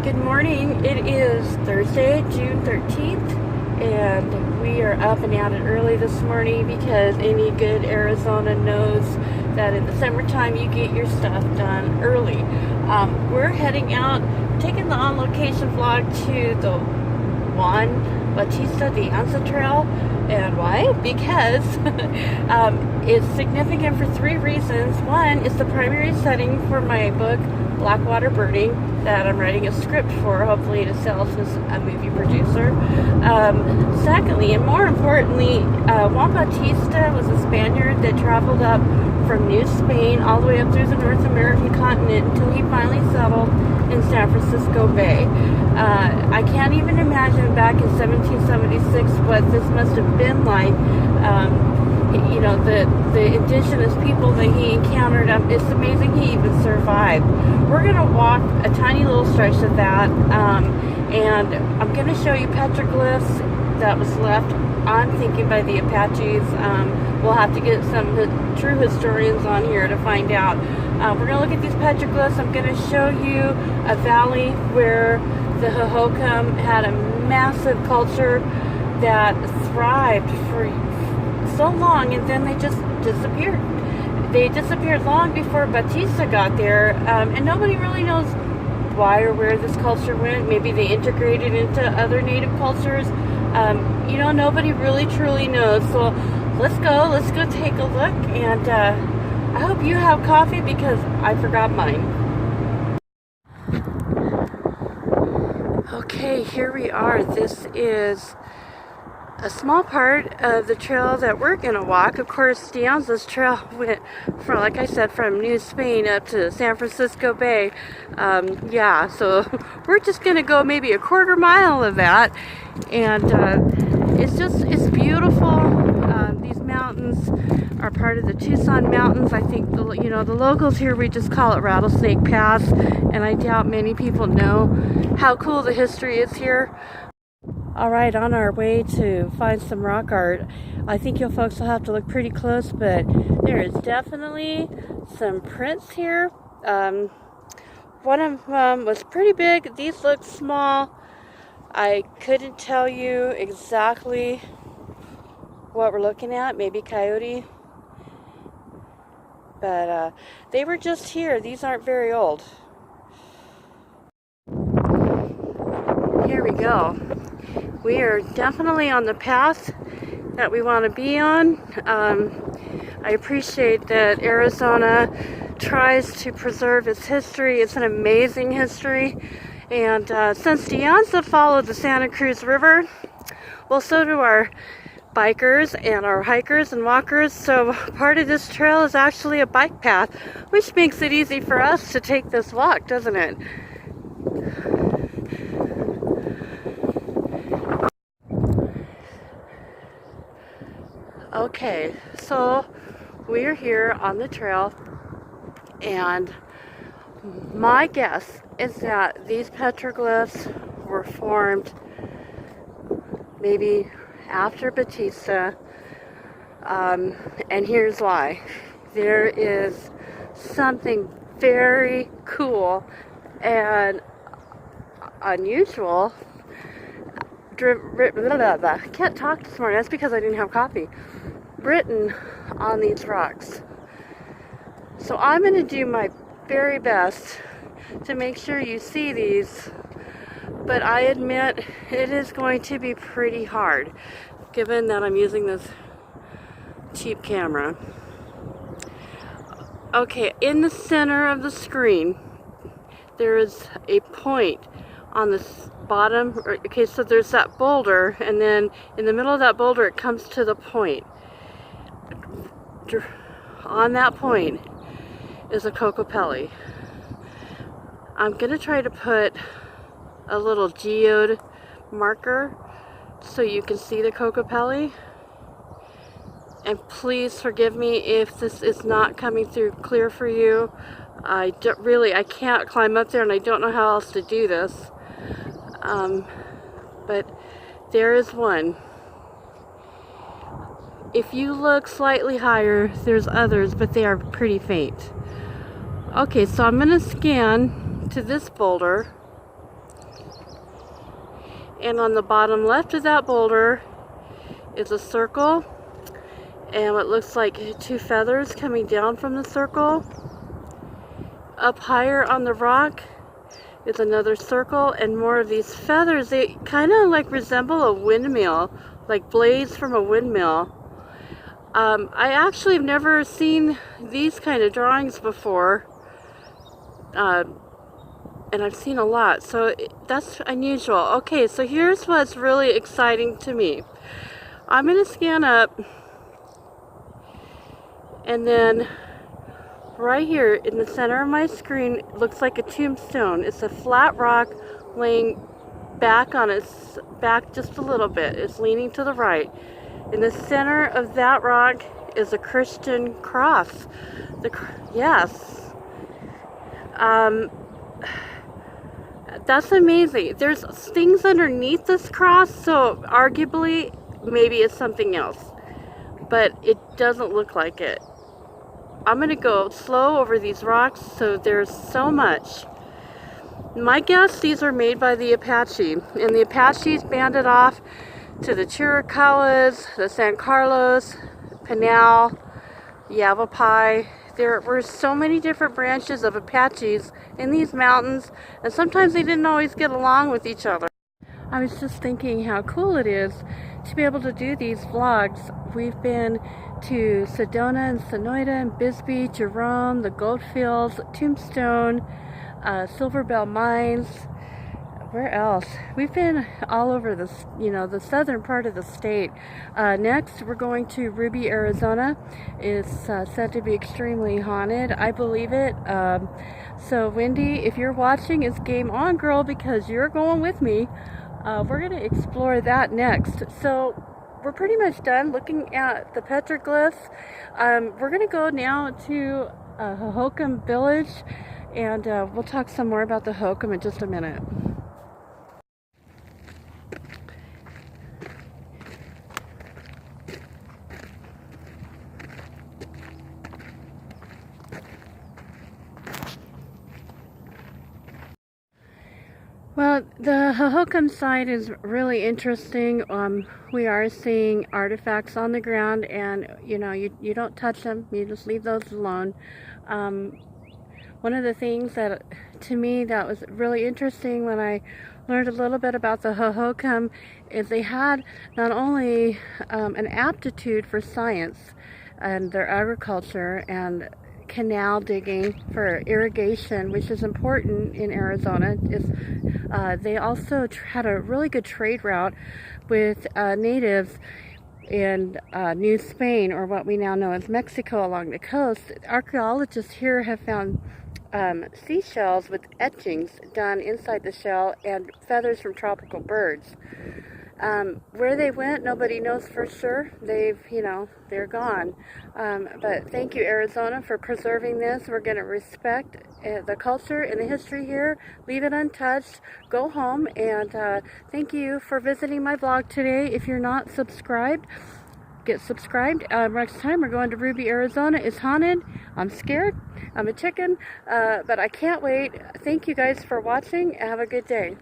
Good morning. It is Thursday, June 13th, and we are up and at it early this morning because any good Arizona knows that in the summertime you get your stuff done early. We're heading out, taking the on-location vlog to the Juan Bautista, the Anza Trail. And why? Because it's significant for three reasons. One, it's the primary setting for my book, Blackwater Birding, that I'm writing a script for, hopefully to sell to a movie producer. Secondly, and more importantly, Juan Bautista was a Spaniard that traveled up from New Spain all the way up through the North American continent until he finally settled in San Francisco Bay. I can't even imagine back in 1776 what this must have been like. You know, the indigenous people that he encountered. It's amazing he even survived. We're going to walk a tiny little stretch of that, and I'm going to show you petroglyphs that was left, I'm thinking, by the Apaches. We'll have to get some true historians on here to find out. We're going to look at these petroglyphs. I'm going to show you a valley where the Hohokam had a massive culture that thrived for so long, and then they just disappeared. They disappeared long before Bautista got there, and nobody really knows why or where this culture went. Maybe they integrated into other native cultures. You know, nobody really truly knows. So let's go take a look, and I hope you have coffee because I forgot mine. Okay, here we are. This is a small part of the trail that we're going to walk. Of course, the Anza's trail went from, like I said, from New Spain up to San Francisco Bay. Yeah, so we're just going to go maybe a quarter mile of that. And it's beautiful. These mountains are part of the Tucson Mountains. I think, the locals here, we just call it Rattlesnake Pass. And I doubt many people know how cool the history is here. Alright, on our way to find some rock art. I think you folks will have to look pretty close, but there is definitely some prints here. One of them was pretty big. These look small. I couldn't tell you exactly what we're looking at. Maybe coyote. But they were just here. These aren't very old. Here we go. We are definitely on the path that we want to be on. I appreciate that Arizona tries to preserve its history. It's an amazing history. And since the Anza followed the Santa Cruz River, well, so do our bikers and our hikers and walkers. So part of this trail is actually a bike path, which makes it easy for us to take this walk, doesn't it? Okay, so we're here on the trail, and my guess is that these petroglyphs were formed maybe after Bautista, and here's why. There is something very cool and unusual. I can't talk this morning. That's because I didn't have coffee. Written on these rocks. So I'm going to do my very best to make sure you see these, but I admit it is going to be pretty hard given that I'm using this cheap camera. Okay, in the center of the screen there is a point on the bottom. Okay, so there's that boulder, and then in the middle of that boulder it comes to the point. On that point is a Kokopelli. I'm going to try to put a little geode marker so you can see the Kokopelli. And please forgive me if this is not coming through clear for you. I can't climb up there, and I don't know how else to do this. But there is one. If you look slightly higher, there's others, but they are pretty faint. Okay, so I'm going to scan to this boulder, And on the bottom left of that boulder is a circle and what looks like two feathers coming down from the circle. Up higher on the rock is another circle and more of these feathers. They kind of like resemble a windmill, like blades from a windmill. I actually have never seen these kind of drawings before, and I've seen a lot, so that's unusual. Okay, so here's what's really exciting to me. I'm going to scan up, and then right here in the center of my screen looks like a tombstone. It's a flat rock laying back on its back just a little bit. It's leaning to the right. In the center of that rock is a Christian cross. Yes. That's amazing. There's things underneath this cross, so arguably maybe it's something else. But it doesn't look like it. I'm going to go slow over these rocks, so there's so much. My guess, these are made by the Apache, and the Apaches banded off to the Chiricahuas, the San Carlos, Pinal, Yavapai. There were so many different branches of Apaches in these mountains, and sometimes they didn't always get along with each other. I was just thinking how cool it is to be able to do these vlogs. We've been to Sedona and Sonoyta and Bisbee, Jerome, the Goldfields, Tombstone, Silver Bell Mines. Where else? We've been all over this, the southern part of the state. Next, we're going to Ruby, Arizona. It's said to be extremely haunted. I believe it. So, Wendy, if you're watching, it's game on, girl, because you're going with me. We're going to explore that next. So, we're pretty much done looking at the petroglyphs. We're going to go now to Hohokam Village, and we'll talk some more about the Hohokam in just a minute. Well, the Hohokam site is really interesting. We are seeing artifacts on the ground, and you don't touch them, you just leave those alone. One of the things that to me that was really interesting when I learned a little bit about the Hohokam is they had not only an aptitude for science and their agriculture and canal digging for irrigation, which is important in Arizona. They also had a really good trade route with natives in New Spain, or what we now know as Mexico, along the coast. Archaeologists here have found seashells with etchings done inside the shell and feathers from tropical birds. Where they went, nobody knows for sure. They're gone. But thank you, Arizona, for preserving this. We're going to respect the culture and the history here. Leave it untouched. Go home, and thank you for visiting my vlog today. If you're not subscribed, get subscribed. Next time we're going to Ruby, Arizona. It's haunted. I'm scared. I'm a chicken, but I can't wait. Thank you guys for watching. Have a good day.